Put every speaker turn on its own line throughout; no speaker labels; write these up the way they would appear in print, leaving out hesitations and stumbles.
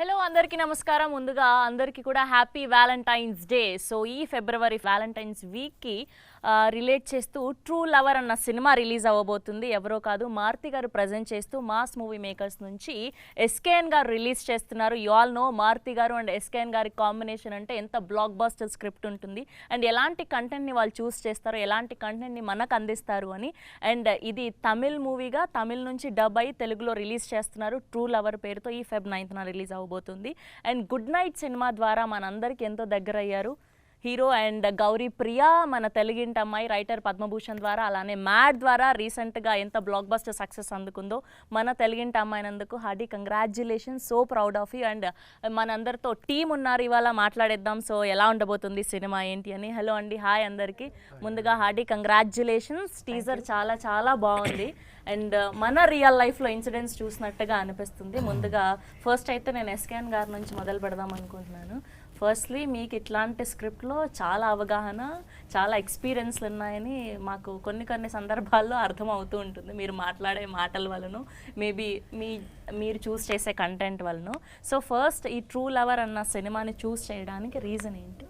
Hello అందరికీ నమస్కారం. ముందుగా అందరికీ కూడా హ్యాపీ వ్యాలంటైన్స్ డే. సో ఈ ఫిబ్రవరి వ్యాలంటైన్స్ వీక్కి రిలేట్ చేస్తూ ట్రూ లవర్ అన్న సినిమా రిలీజ్ అవ్వబోతుంది. ఎవరో కాదు, మారుతి గారు ప్రజెంట్ చేస్తూ మాస్ మూవీ మేకర్స్ నుంచి ఎస్కేఎన్ గారు రిలీజ్ చేస్తున్నారు. యు ఆల్ నో మారుతి గారు అండ్ ఎస్కేఎన్ గారి కాంబినేషన్ అంటే ఎంత బ్లాక్ బస్టర్ స్క్రిప్ట్ ఉంటుంది అండ్ ఎలాంటి కంటెంట్ని వాళ్ళు చూస్ చేస్తారు, ఎలాంటి కంటెంట్ని మనకు అందిస్తారు అని. అండ్ ఇది తమిళ్ మూవీగా తమిళ్ నుంచి డబ్ అయి తెలుగులో రిలీజ్ చేస్తున్నారు. ట్రూ లవర్ పేరుతో ఈ Feb 9th రిలీజ్ అవ్వబోతుంది. అండ్ గుడ్ నైట్ సినిమా ద్వారా మనందరికీ ఎంతో దగ్గర అయ్యారు హీరో అండ్ గౌరీ ప్రియా, మన తెలుగింటి అమ్మాయి. రైటర్ పద్మభూషణ్ ద్వారా, అలానే మ్యాడ్ ద్వారా రీసెంట్గా ఎంత బ్లాక్ బస్టర్ సక్సెస్ అందుకుందో మన తెలుగింటి అమ్మాయినందుకు hearty congratulations. So proud of you. And మనందరితో టీం ఉన్నారు, ఇవాళ మాట్లాడేద్దాం. సో ఎలా ఉండబోతుంది సినిమా ఏంటి అని. హలో అండి, హాయ్ అందరికీ. ముందుగా హార్డీ కంగ్రాచ్యులేషన్స్. టీజర్ చాలా చాలా బాగుంది అండ్ మన రియల్ లైఫ్లో ఇన్సిడెంట్స్ చూసినట్టుగా అనిపిస్తుంది. ముందుగా ఫస్ట్ అయితే నేను ఎస్కేఎన్ గారి నుంచి మొదలు పెడదాం అనుకుంటున్నాను. ఫస్ట్లీ మీకు ఇట్లాంటి స్క్రిప్ట్లో చాలా అవగాహన, చాలా ఎక్స్పీరియన్స్లు ఉన్నాయని మాకు కొన్ని సందర్భాల్లో అర్థమవుతూ ఉంటుంది. మీరు మాట్లాడే మాటల వలన, మేబీ మీరు చూస్ చేసే కంటెంట్ వలన. సో ఫస్ట్ ఈ ట్రూ లవర్ అన్న సినిమాని చూస్ చేయడానికి రీజన్ ఏంటి?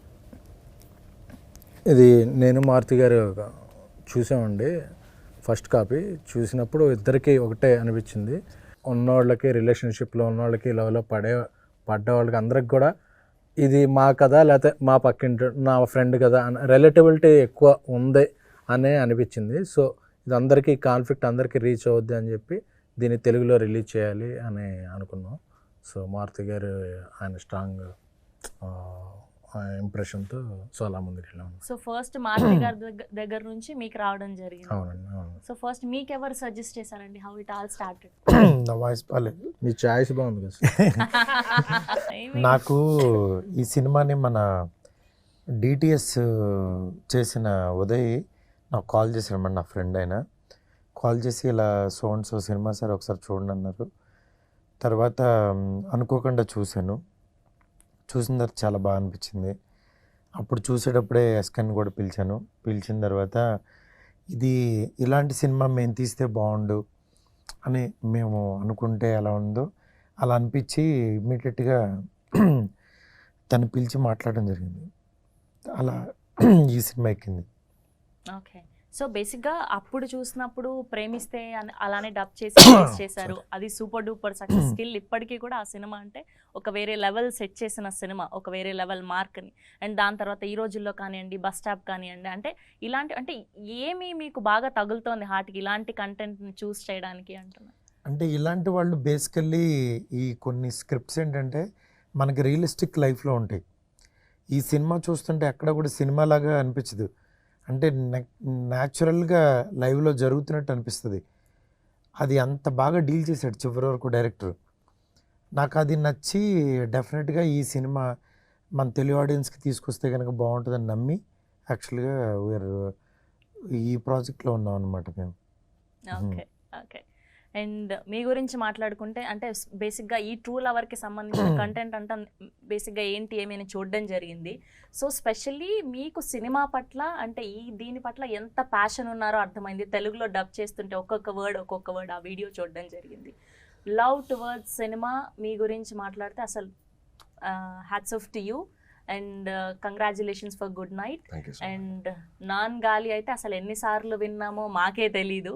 ఇది నేను మారుతి గారు చూసామండి. ఫస్ట్ కాపీ చూసినప్పుడు ఇద్దరికి ఒకటే అనిపించింది. ఉన్నవాళ్ళకి, రిలేషన్షిప్లో ఉన్నవాళ్ళకి, లవ్లో పడ్డ వాళ్ళకి అందరికి కూడా ఇది మా కదా, లేకపోతే మా పక్కింటి నా ఫ్రెండ్ కదా అని రిలేటబిలిటీ ఎక్కువ ఉంది అనే అనిపించింది. సో ఇది అందరికీ కాన్ఫ్లిక్ట్ అందరికీ రీచ్ అవుద్ది అని చెప్పి దీన్ని తెలుగులో రిలీజ్ చేయాలి అని అనుకున్నాం. సో మారుతి గారు ఆయన స్ట్రాంగ్ ఇంప్రెషన్తో సో అలా ముందుకు వెళ్ళాము.
సో ఫస్ట్ మారుతి గారి దగ్గర నుంచి మీకు రావడం జరిగింది.
అవునండి, అవును.
సో ఫస్ట్ మీకు ఎవరు సజెస్ట్ చేశారండి? How it all started?
నా వాయిస్ బాగాలేదు.
మీ చాయిస్ బాగుంది కదా.
నాకు ఈ సినిమాని మన డిటిఎస్ చేసిన ఉదయ్ నాకు కాల్ చేశాడు. మన నా ఫ్రెండ్ అయినా కాల్ చేసి ఇలా సో సినిమా సార్ ఒకసారి చూడండి అన్నారు. తర్వాత అనుకోకుండా చూసిన తర్వాత చాలా బాగా అనిపించింది. అప్పుడు చూసేటప్పుడే ఎస్కెన్ కూడా పిలిచిన తర్వాత ఇలాంటి సినిమా మేము తీస్తే బాగుండు అని మేము అనుకుంటే ఎలా ఉందో అలా అనిపించి ఇమ్మీడియట్గా తను పిలిచి మాట్లాడడం జరిగింది. అలా ఈ సినిమా ఎక్కింది.
ఓకే. సో బేసిక్గా అప్పుడు చూసినప్పుడు ప్రేమిస్తే అలానే డబ్ చేసి చేశారు. అది సూపర్ డూపర్ సక్సెస్. స్కిల్ ఇప్పటికీ కూడా ఆ సినిమా అంటే ఒక వేరే లెవెల్ సెట్ చేసిన సినిమా, ఒక వేరే లెవెల్ మార్క్ని. అండ్ దాని తర్వాత ఈ రోజుల్లో కానివ్వండి, బస్ స్టాప్ కానివ్వండి, అంటే ఇలాంటి అంటే ఏమి మీకు బాగా తగులుతోంది హార్ట్కి ఇలాంటి కంటెంట్ని చూస్ చేయడానికి అంటున్నారు?
అంటే ఇలాంటి వాళ్ళు బేసికల్లీ ఈ కొన్ని స్క్రిప్ట్స్ ఏంటంటే మనకి రియలిస్టిక్ లైఫ్లో ఉంటాయి. ఈ సినిమా చూస్తుంటే ఎక్కడ కూడా సినిమా లాగా అనిపించదు. అంటే న్యాచురల్గా లైవ్లో జరుగుతున్నట్టు అనిపిస్తుంది. అది అంత బాగా డీల్ చేశాడు చివరి వరకు డైరెక్టర్. నాకు అది నచ్చి డెఫినెట్గా ఈ సినిమా మన తెలుగు ఆడియన్స్కి తీసుకొస్తే కనుక బాగుంటుందని నమ్మి యాక్చువల్గా ఈ ప్రాజెక్ట్లో ఉన్నాం అనమాట మేము.
Okay, okay. అండ్ మీ గురించి మాట్లాడుకుంటే అంటే బేసిక్గా ఈ ట్రూ లవర్కి సంబంధించిన కంటెంట్ అంటే బేసిక్గా ఏంటి ఏమైనా చూడడం జరిగింది. సో స్పెషల్లీ మీకు సినిమా పట్ల అంటే దీని పట్ల ఎంత ప్యాషన్ ఉన్నారో అర్థమైంది. తెలుగులో డబ్ చేస్తుంటే ఒక్కొక్క వర్డ్ ఆ వీడియో చూడడం జరిగింది. లవ్ టువర్డ్స్ సినిమా మీ గురించి మాట్లాడితే అసలు hats off to you and congratulations for good night. And non గాలి అయితే అసలు ఎన్నిసార్లు విన్నామో మాకే తెలీదు.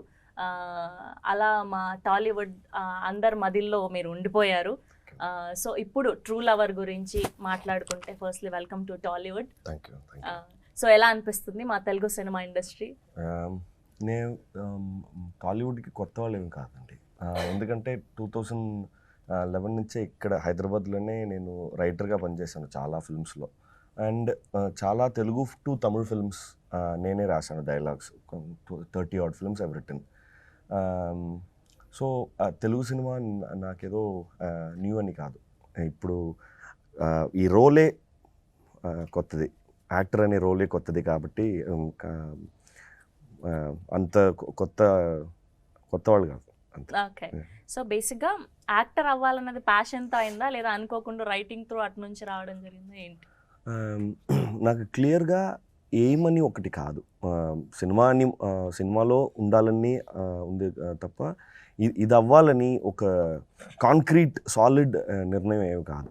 అలా మా టాలీవుడ్ అందరి మదిల్లో మీరు ఉండిపోయారు. సో ఇప్పుడు ట్రూ లవర్ గురించి మాట్లాడుకుంటే firstly welcome to Tollywood. So ఎలా అనిపిస్తుంది మా తెలుగు సినిమా ఇండస్ట్రీ?
నేను టాలీవుడ్కి కొత్త వాళ్ళు ఏం కాదండి. ఎందుకంటే 2011 నుంచే ఇక్కడ హైదరాబాద్లోనే నేను రైటర్గా పనిచేశాను చాలా ఫిల్మ్స్లో. అండ్ చాలా తెలుగు టు తమిళ్ ఫిల్మ్స్ నేనే రాశాను dialogues. 30 odd films I've written. So Telugu cinema నాకేదో న్యూ అని కాదు. ఇప్పుడు ఈ రోలే కొత్తది, యాక్టర్ అనే రోలే కొత్తది కాబట్టి అంత కొత్త వాళ్ళు కాదు.
ఓకే. సో బేసిక్గా యాక్టర్ అవ్వాలన్నది ప్యాషన్తో అయిందా లేదా అనుకోకుండా రైటింగ్ త్రూ అటు నుంచి రావడం జరిగిందా ఏంటి?
నాకు క్లియర్గా ఏమని ఒకటి కాదు. సినిమాలో ఉండాలని ఉంది తప్ప ఇది అవ్వాలని ఒక కాంక్రీట్ సాలిడ్ నిర్ణయం ఏమి కాదు.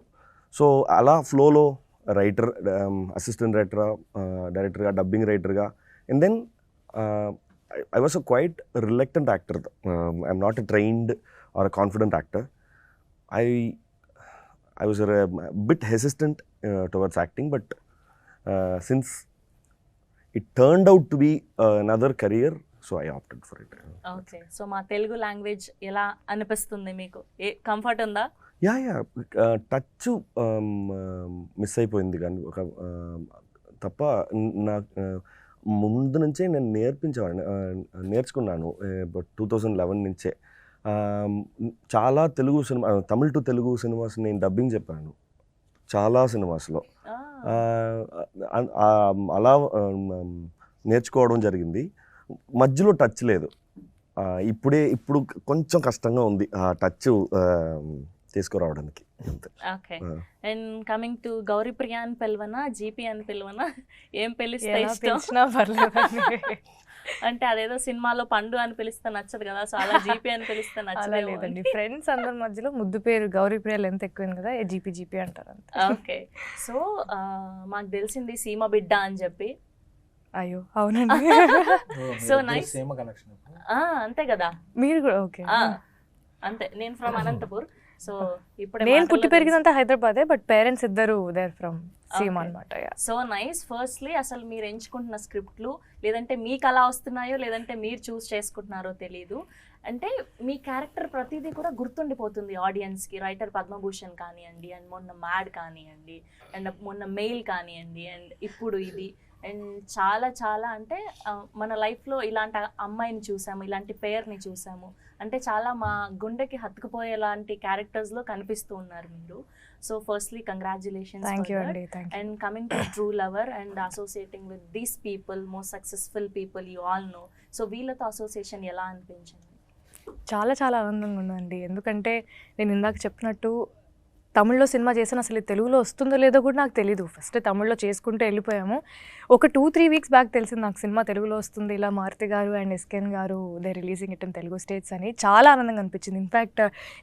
సో అలా ఫ్లోలో రైటర్, అసిస్టెంట్ డైరెక్టర్గా, డబ్బింగ్ రైటర్గా, and then I was a quite reluctant actor. I'm not a trained or a confident actor. I was a bit hesitant towards acting, but since it turned out to be another career, so I opted for it.
Okay, so మా Telugu language ఎలా అనిపిస్తుంది మీకు? Comfort ఉందా?
Yeah touch miss అయిపోయింది కానీ ఒక తప్ప నా ముందు నుంచే నేను నేర్చుకున్నాను 2011 నుంచే. చాలా Telugu cinema, Tamil to Telugu cinemas నేను డబ్బింగ్ చెప్పాను చాలా సినిమాస్లో. అలా నేర్చుకోవడం జరిగింది. మధ్యలో టచ్ లేదు. ఇప్పుడు కొంచెం కష్టంగా ఉంది ఆ టచ్ తీసుకురావడానికి.
Okay, and coming to Gouri Priya అని పిలవనా, జీపీ అని పిలవనా, ఏం పిలిస్తే ఇష్టం? అంటే అదేదో సినిమాలో పండు అని పిలిస్తే నచ్చదు కదా, సో అలా జీపీ అని పిలిస్తే
నచ్చలేదండి. ఫ్రెండ్స్ అందరి మధ్యలో ముద్దు పేరు గౌరీప్రియ లెంత్ ఎక్కువైంది కదా, జీపీ అంటారు అంతే.
ఓకే, సో మాకు తెలిసింది సీమ బిడ్డ అని చెప్పి.
అయ్యో అవునండి.
సో నైస్, అంతే కదా
మీరు కూడా? ఓకే,
అంతే. నేను ఫ్రమ్ అనంతపూర్. సో ఇప్పుడు
నేను పుట్టి పెరిగిందంతా హైదరాబాదే, బట్ పేరెంట్స్ ఇద్దరు దేర్ ఫ్రమ్ సీమ అనమాట.
So nice. ఫస్ట్లీ అసలు మీరు ఎంచుకుంటున్న స్క్రిప్ట్లు, లేదంటే మీకు అలా వస్తున్నాయో లేదంటే మీరు చూస్ చేసుకుంటున్నారో తెలీదు, అంటే మీ క్యారెక్టర్ ప్రతిదీ కూడా గుర్తుండిపోతుంది ఆడియన్స్కి. రైటర్ పద్మభూషణ్ కానివ్వండి, అండ్ మొన్న మ్యాడ్ కానివ్వండి, అండ్ మొన్న మెయిల్ కానివ్వండి, అండ్ ఇప్పుడు ఇది, అండ్ చాలా చాలా అంటే మన లైఫ్లో ఇలాంటి అమ్మాయిని చూసాము, ఇలాంటి పేరుని చూసాము, అంటే చాలా మా గుండెకి హత్తుకుపోయేలాంటి క్యారెక్టర్స్లో కనిపిస్తూ ఉన్నారు మీరు. So firstly congratulations.
Thank you అండి.
And coming to true lover and associating with these people, most successful people you all know, so వీళ్ళతో అసోసియేషన్ ఎలా అనిపించింది?
చాలా చాలా ఆనందంగా ఉందండి. ఎందుకంటే నేను ఇందాక చెప్పినట్టు తమిళ్లో సినిమా చేసాను, అసలు తెలుగులో వస్తుందో లేదో కూడా నాకు తెలీదు. ఫస్ట్ తమిళ్లో చేసుకుంటూ వెళ్ళిపోయాము. ఒక 2-3 వీక్స్ బ్యాక్ తెలిసింది నాకు సినిమా తెలుగులో వస్తుంది, ఇలా మారుతి గారు అండ్ ఎస్కేన్ గారు they releasing it in Telugu states అని. చాలా ఆనందంగా అనిపించింది. ఇన్ఫ్యాక్ట్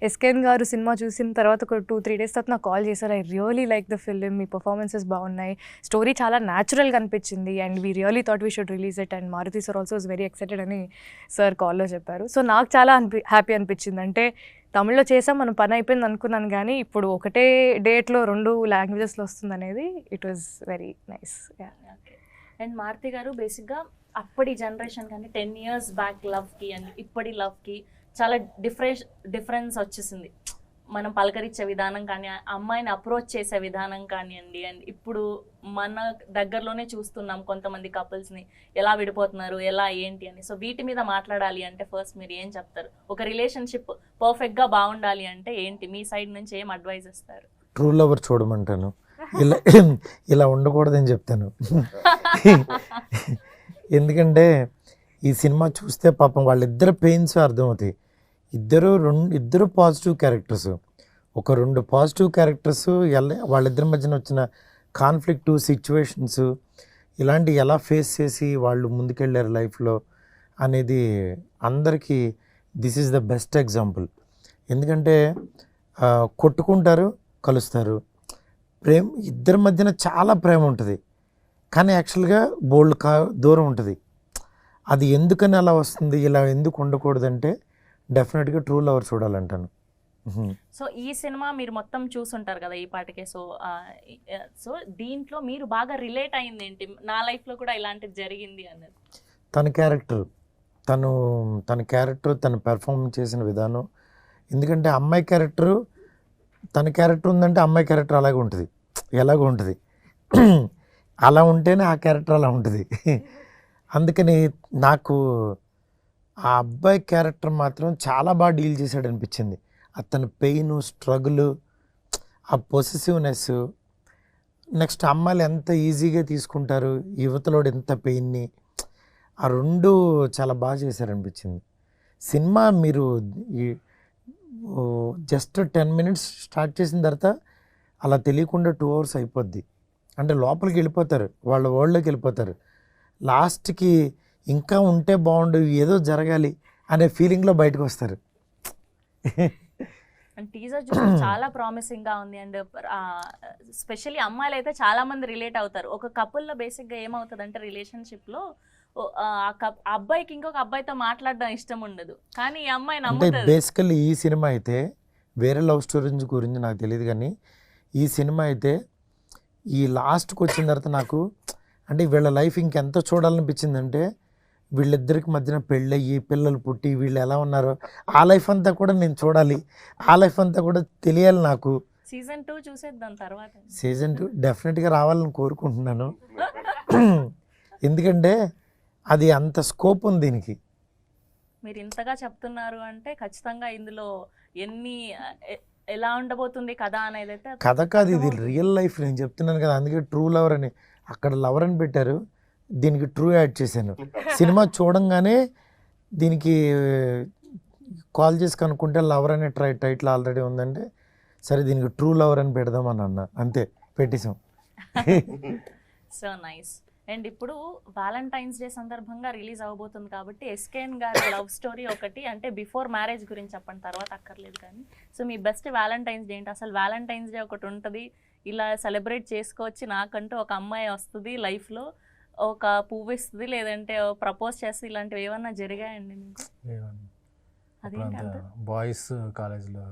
ఎస్కేన్ గారు సినిమా చూసిన తర్వాత ఒక 2-3 డేస్ తర్వాత నాకు కాల్ చేశారు, I really like the film, మీ పర్ఫార్మెన్సెస్ బాగున్నాయి, స్టోరీ చాలా న్యాచురల్గా అనిపించింది, and we really thought we should release it, and Maruthi sir also is very excited అని సార్ కాల్లో చెప్పారు. సో నాకు చాలా హ్యాపీ అనిపించింది. అంటే తమిళ్లో చేసాం, మనం పని అయిపోయింది అనుకున్నాను, కానీ ఇప్పుడు ఒకటే డేట్లో 2 లాంగ్వేజెస్లో వస్తుంది అనేది it was very nice.
And Maruthi garu బేసిక్గా అప్పటి జనరేషన్ కానీ 10 years బ్యాక్ లవ్కి అండ్ ఇప్పటి లవ్కి చాలా డిఫరెన్స్ వచ్చేసింది. మనం పలకరించే విధానం కానీ, అమ్మాయిని అప్రోచ్ చేసే విధానం కానివ్వండి, అండ్ ఇప్పుడు మన దగ్గరలోనే చూస్తున్నాం కొంతమంది కపుల్స్ని ఎలా విడిపోతున్నారు, ఎలా ఏంటి అని. సో వీటి మీద మాట్లాడాలి అంటే ఫస్ట్ మీరు ఏం చెప్తారు? ఒక రిలేషన్షిప్ పర్ఫెక్ట్గా బాగుండాలి అంటే ఏంటి మీ సైడ్ నుంచి ఏం అడ్వైజ్ ఇస్తారు?
ట్రూ లవర్ చూడమంటాను, ఇలా ఉండకూడదని చెప్తాను. ఎందుకంటే ఈ సినిమా చూస్తే పాపం వాళ్ళిద్దరు పెయిన్స్ అర్థమవుతాయి. ఇద్దరు పాజిటివ్ క్యారెక్టర్స్, ఒక 2 పాజిటివ్ క్యారెక్టర్స్ వాళ్ళిద్దరి మధ్యన వచ్చిన కాన్ఫ్లిక్ట్ సిచ్యువేషన్స్ ఇలాంటి ఎలా ఫేస్ చేసి వాళ్ళు ముందుకెళ్ళారు లైఫ్లో అనేది అందరికీ this is the best example. ఎందుకంటే కొట్టుకుంటారు, కలుస్తారు, ఇద్దరి మధ్యన చాలా ప్రేమ ఉంటుంది, కానీ యాక్చువల్గా దూరం ఉంటుంది. అది ఎందుకని అలా వస్తుంది, ఇలా ఎందుకు ఉండకూడదంటే డెఫినెట్గా ట్రూ లవర్ చూడాలంటాను.
సో ఈ సినిమా మీరు మొత్తం చూసుంటారు కదా ఈ పాటికే. సో దీంట్లో మీరు బాగా రిలేట్ అయింది ఏంటి? నా లైఫ్లో కూడా ఇలాంటిది జరిగింది అన్నది
తన క్యారెక్టర్ తను పెర్ఫామ్ చేసిన విధానం. ఎందుకంటే అమ్మాయి క్యారెక్టరు, తన క్యారెక్టర్ ఉందంటే అమ్మాయి క్యారెక్టర్ అలాగే ఉంటుంది, ఎలాగో ఉంటుంది. అలా ఉంటేనే ఆ క్యారెక్టర్ అలా ఉంటుంది. అందుకని నాకు ఆ అబ్బాయి క్యారెక్టర్ మాత్రం చాలా బాగా డీల్ చేశాడు అనిపించింది. అతని పెయిన్, స్ట్రగుల్, ఆ పొసెసివ్నెస్, నెక్స్ట్ అమ్మాయిలు ఎంత ఈజీగా తీసుకుంటారు, యువతలోడు ఎంత పెయిన్ని, ఆ 2 చాలా బాగా చేశారనిపించింది. సినిమా మీరు జస్ట్ 10 minutes స్టార్ట్ చేసిన తర్వాత అలా తెలియకుండా 2 hours అయిపోద్ది. అంటే లోపలికి వెళ్ళిపోతారు, వాళ్ళ వరల్డ్లోకి వెళ్ళిపోతారు. లాస్ట్కి ఇంకా ఉంటే బాగుండు, ఏదో జరగాలి అనే ఫీలింగ్లో బయటకు వస్తారు.
అండ్ టీజర్ చూస్తే చాలా ప్రామిసింగ్ గా ఉంది. అండ్ స్పెషల్లీ అమ్మాయిలు అయితే చాలా మంది రిలేట్ అవుతారు. ఒక కపుల్లో బేసిక్గా ఏమవుతుంది అంటే రిలేషన్షిప్లో అబ్బాయికి ఇంకొక అబ్బాయితో మాట్లాడడం ఇష్టం ఉండదు, కానీ ఈ అమ్మాయి
అంటే
నమ్ముతుంది.
బేసికల్లీ ఈ సినిమా అయితే వేరే లవ్ స్టోరీస్ గురించి నాకు తెలియదు, కానీ ఈ సినిమా అయితే ఈ లాస్ట్కి వచ్చిన తర్వాత నాకు అంటే వీళ్ళ లైఫ్ ఇంకెంత చూడాలనిపించిందంటే వీళ్ళిద్దరికి మధ్యన పెళ్ళయ్యి పిల్లలు పుట్టి వీళ్ళు ఎలా ఉన్నారో ఆ లైఫ్ అంతా కూడా నేను చూడాలి, ఆ లైఫ్ అంతా కూడా తెలియాలి నాకు.
సీజన్ 2 చూసేద్దాం తర్వాత.
సీజన్ 2 డెఫినెట్గా రావాలని కోరుకుంటున్నాను, ఎందుకంటే అది అంత స్కోప్ ఉంది దీనికి.
మీరు ఇంతగా చెప్తున్నారు అంటే ఖచ్చితంగా ఇందులో ఎలా ఉండబోతుంది కథ అనేది అయితే
కథ కాదు, ఇది రియల్ లైఫ్, నేను చెప్తున్నాను కదా, అందుకే ట్రూ లవర్ అని అక్కడ లవర్ అని పెట్టారు, దీనికి ట్రూ యాడ్ చేశాను. సినిమా చూడంగానే దీనికి కాల్ చేసి కనుక్కుంటే లవర్ అనే టైటిల్ ఆల్రెడీ ఉందంటే సరే దీనికి ట్రూ లవర్ అని పెడదామని అన్న, అంతే పెట్టేశాం.
So nice. అండ్ ఇప్పుడు వ్యాలంటైన్స్ డే సందర్భంగా రిలీజ్ అవ్వబోతుంది కాబట్టి ఎస్కేఎన్ గారి లవ్ స్టోరీ ఒకటి, అంటే బిఫోర్ మ్యారేజ్ గురించి చెప్పండి, తర్వాత అక్కర్లేదు కానీ. సో మీ బెస్ట్ వ్యాలంటైన్స్ డే ఏంటి? అసలు వ్యాలంటైన్స్ డే ఒకటి ఉంటుంది, ఇలా సెలబ్రేట్ చేసుకోవచ్చు, నాకంటూ ఒక అమ్మాయి వస్తుంది లైఫ్లో, ఒక పువ్వు ఇస్తుంది, లేదంటే ప్రపోజ్ చేస్తే, ఇలాంటివి ఏమన్నా జరిగాయండి మీకు? అదేంటి అంత
బాయ్స్ కాలేజ్లో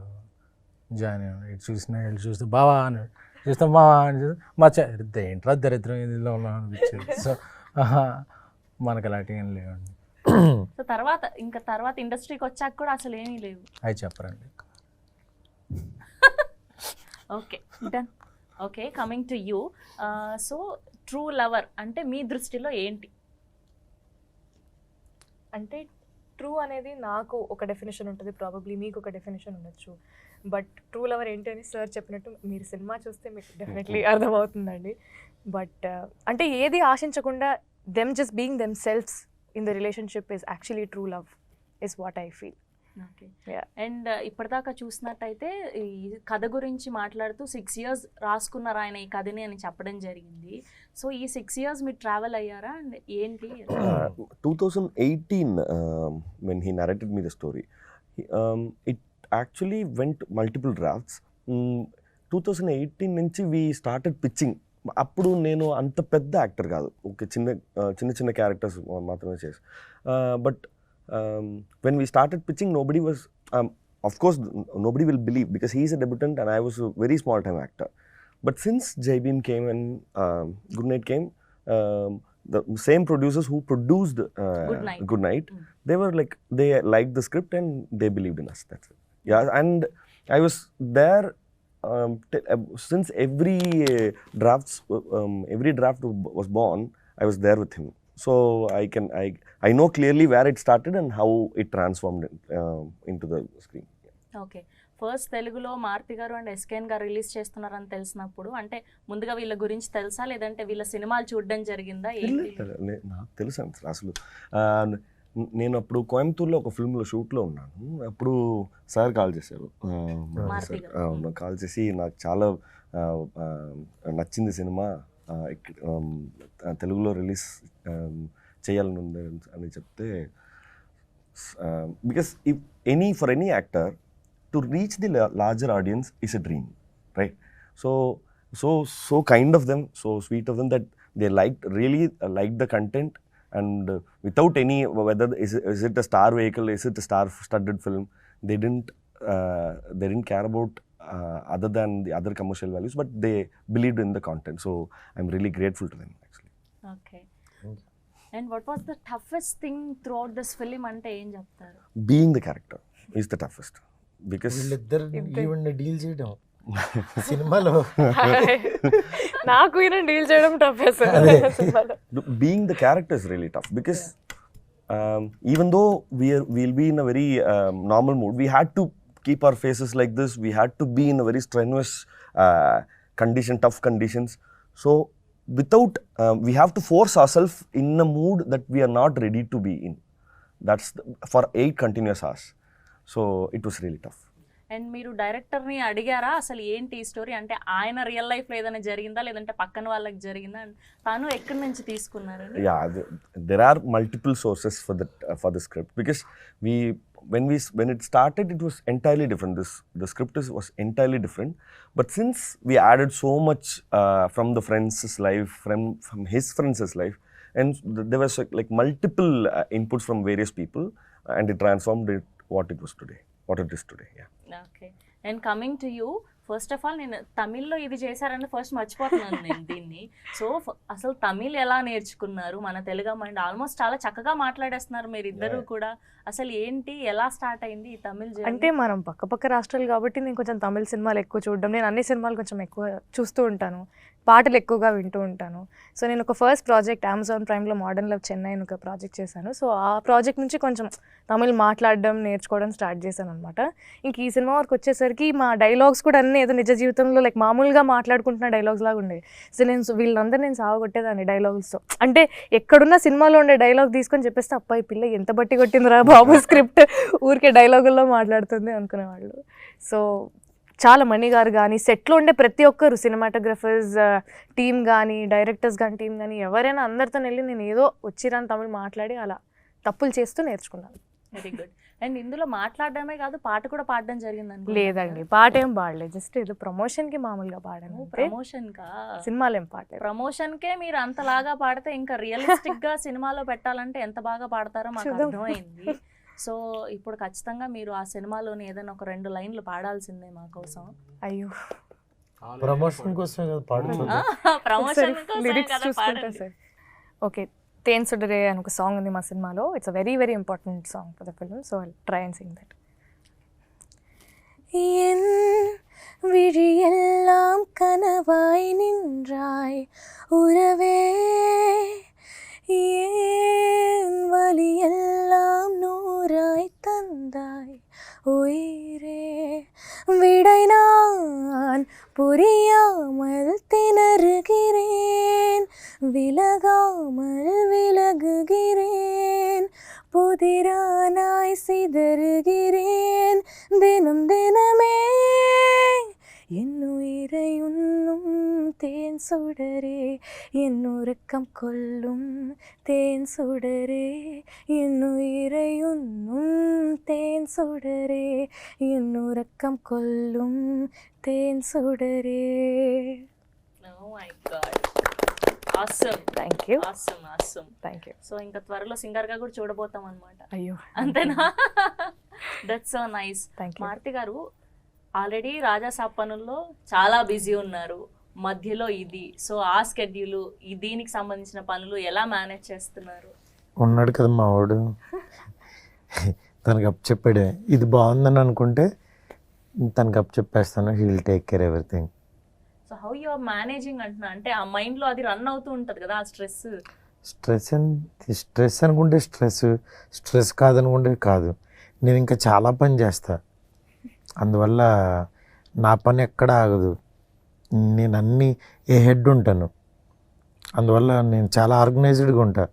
జాయిన్ అయ్యాను, ఇటు చూసినా ఇటు చూస్తే బావా అని చూస్తాం, బావా అని చూస్తే మా ఏంట్రా దరిద్రం ఇదిలో ఉన్నాం అనిపించేది. సో మనకు అలాంటివి ఏం లేవండి.
సో తర్వాత ఇండస్ట్రీకి వచ్చాక కూడా అసలు ఏమీ లేవు?
అవి చెప్పరండి.
Okay done. Okay, coming to you. So true lover అంటే మీ దృష్టిలో ఏంటి?
అంటే ట్రూ అనేది నాకు ఒక డెఫినేషన్ ఉంటుంది, ప్రాబబ్లీ మీకు ఒక డెఫినేషన్ ఉండొచ్చు. బట్ ట్రూ లవర్ ఏంటి అని సార్ చెప్పినట్టు మీరు సినిమా చూస్తే మీకు డెఫినెట్లీ అర్థమవుతుందండి. బట్ అంటే ఏది ఆశించకుండా them just being themselves in the relationship is actually true love is what I feel.
Okay. And ఇప్పటిదాకా చూసినట్టయితే ఈ కథ గురించి మాట్లాడుతూ 6 years రాసుకున్నారు ఆయన ఈ కథని అని చెప్పడం జరిగింది. సో ఈ 6 years మీరు ట్రావెల్ అయ్యారా అండ్ ఏంటి?
2018 when he narrated me the story, it actually went multiple drafts. 2018 నుంచి we started pitching. అప్పుడు నేను అంత పెద్ద యాక్టర్ కాదు, ఓకే, చిన్న క్యారెక్టర్స్ మాత్రమే చేసి, but when we started pitching, nobody was, of course nobody will believe because he is a debutant and I was a very small time actor. But since Jai Bhim came and Good Night came, the same producers who produced Good Night, they were like, they liked the script and they believed in us. That's it. Yeah, and I was there since every draft was born. I was there with him, so I know clearly where it started and how it transformed into the screen.
Okay. First తెలుగులో మారుతి గారు and SKN గారు release చేస్తున్నారని తెలిసినప్పుడు అంటే ముందుగా వీళ్ళ గురించి తెలుసా, లేదంటే వీళ్ళ సినిమాలు చూడడం జరిగిందా?
నాకు తెలుసు అసలు. నేను అప్పుడు కోయంబత్తూర్లో ఒక ఫిల్మ్లో షూట్లో ఉన్నాను. అప్పుడు సార్ కాల్ చేశారు, కాల్ చేసి నాకు చాలా నచ్చింది సినిమా, తెలుగులో రిలీజ్ చేయాలని ఉంది అని చెప్తే, because for any actor to reach the larger audience is a dream, right? So kind of them, so sweet of them that they really like the content, and without any, whether is it a star vehicle, is it a star-studded film, they didn't care about other than the other commercial values, but they believed in the content. So I'm really grateful to them actually.
Okay. And what was the toughest thing throughout this film ante em cheptaru?
Being the character is the toughest, because
వీళ్ళిద్దరు even deal చేయడం సినిమాలో
నాకు ఈయన deal చేయడం tough.
being the character is really tough because even though we'll be in a very normal mood, we had to keep our faces like this, we had to be in a very strenuous tough conditions. So without we have to force ourselves in a mood that we are not ready to be in. That's for 8 continuous hours. So it was really tough.
And మీరు డైరెక్టర్ని అడిగారా అసలు ఏంటి ఈ story, అంటే ఆయన real లైఫ్లో ఏదైనా జరిగిందా లేదంటే పక్కన వాళ్ళకి జరిగిందా, and తను ఎక్కడి నుంచి తీసుకున్నారండి?
Yeah, there are multiple sources for the script, because when it started, it was entirely different. The script was entirely different, but since we added so much from the friends' life, from his friends' life, and there was like multiple inputs from various people, and it transformed it what it is today. Yeah.
Okay, and coming to you, first of all నేను తమిళ్లో ఇది చేశారని first మర్చిపోతున్నాను నేను దీన్ని. So అసలు తమిళ్ ఎలా నేర్చుకున్నారు? మన తెలుగు అమ్మాయి ఆల్మోస్ట్ చాలా చక్కగా మాట్లాడేస్తున్నారు మీరు ఇద్దరు కూడా. అసలు ఏంటి, ఎలా స్టార్ట్ అయింది ఈ తమిళ్ journey?
అంటే మనం పక్క రాష్ట్రాలు కాబట్టి నేను కొంచెం తమిళ సినిమాలు ఎక్కువ చూడడం, నేను అన్ని సినిమాలు కొంచెం ఎక్కువ చూస్తూ ఉంటాను, పాటలు ఎక్కువగా వింటూ ఉంటాను. సో నేను ఒక ఫస్ట్ ప్రాజెక్ట్ అమెజాన్ ప్రైమ్లో మోడర్న్ లవ్ చెన్నై అని ఒక ప్రాజెక్ట్ చేశాను. సో ఆ ప్రాజెక్ట్ నుంచి కొంచెం తమిళ్ మాట్లాడడం నేర్చుకోవడం స్టార్ట్ చేశాను అనమాట. ఇంక ఈ సినిమా వరకు వచ్చేసరికి మా డైలాగ్స్ కూడా అన్నీ ఏదో నిజ జీవితంలో లైక్ మామూలుగా మాట్లాడుకుంటున్న డైలాగ్స్ లాగా ఉండేవి. సో వీళ్ళందరూ నేను సాగొట్టేదాన్ని డైలాగ్స్తో. అంటే ఎక్కడున్న సినిమాలో ఉండే డైలాగ్ తీసుకొని చెప్పేస్తే అబ్బాయి పిల్ల ఎంత బట్టి కొట్టిందిరా బాబు స్క్రిప్ట్, ఊరికే డైలాగుల్లో మాట్లాడుతుంది అనుకునేవాళ్ళు. సో చాలా మణి గారు కానీ సెట్లో ఉండే ప్రతి ఒక్కరు సినిమాటోగ్రఫర్స్ టీమ్ కానీ డైరెక్టర్స్ కానీ టీం కానీ ఎవరైనా అందరితో వెళ్ళి నేను ఏదో వచ్చిరాని తమిళ్ మాట్లాడి అలా తప్పులు చేస్తూ నేర్చుకున్నాను.
Very good. అండ్ ఇందులో మాట్లాడడమే కాదు, పాట కూడా పాడడం జరిగిందండి?
లేదండి, పాట ఏం పాడలేదు, జస్ట్ ఏదో ప్రమోషన్కి మామూలుగా పాడాను.
ప్రమోషన్ కా?
సినిమాలు ఏం పాడలేదు.
ప్రమోషన్కే మీరు అంతలాగా పాడితే ఇంకా రియలిస్టిక్ గా సినిమాలో పెట్టాలంటే ఎంత బాగా పాడతారో మాకు అర్థమైంది. సో ఇప్పుడు ఖచ్చితంగా మీరు ఆ సినిమాలోని ఏదైనా ఒక 2 లైన్లు పాడాల్సిందే మా కోసం.
అయ్యో,
ప్రమోషన్ కోసం కదా పాడుతుంది.
ప్రమోషన్
లిరిక్స్ చూసుకుంటా సార్. ఓకే, తేన్ సుడరే అని ఒక సాంగ్ ఉంది మా సినిమాలో. It's a very very important song for the film. So I try and sing that. என் விழியெல்லாம் கனவாய் நின்றாய் உறவே, ஏன் வலியெல்லாம் நூறாய் தந்தாய் உயிரே, விடை நான் புரியாமல் திணறுகிறேன், விலகாமல் விலகுகிறேன், புதிரானாய் சிதறுகிறேன் தினம் தினமே, என் உயிரை உண்ணும் தேன் சுடரே, என் உறக்கம் கொல்லும் தேன் சுடரே, என் உயிரை உண்ணும் தேன் சுடரே, என் உறக்கம் கொல்லும் தேன் சுடரே.
Oh my God. Awesome.
Thank you.
Awesome.
Thank you.
So ఇంకా త్వరలో సింగర్ గా కూడా చూడబోతాం అన్నమాట.
అయ్యో,
అంతేనా? That's so nice.
Thank you.
Maruthi garu already Raja Saab పనుల్లో చాలా బిజీ ఉన్నారు, మధ్యలో ఇది, సో ఆ స్కెడ్యూల్ దీనికి సంబంధించిన పనులు ఎలా మేనేజ్ చేస్తున్నారు?
ఉన్నాడు కదా మా వాడు, తనకు అప్ చెప్పాడే ఇది బాగుందని అనుకుంటే తనకు అప్ చెప్పేస్తాను, he will take care everything.
So how you are managing అంటున్నా, అంటే ఆ మైండ్ లో అది రన్ అవుతూ ఉంటది కదా ఆ స్ట్రెస్.
స్ట్రెస్ అనుకుంటే స్ట్రెస్ కాదనుకుంటే కాదు. నేను ఇంకా చాలా పని చేస్తా, అందువల్ల నా పని ఎక్కడ ఆగదు. నేను అన్నీ ఏ హెడ్ ఉంటాను, అందువల్ల నేను చాలా ఆర్గనైజ్డ్గా ఉంటా.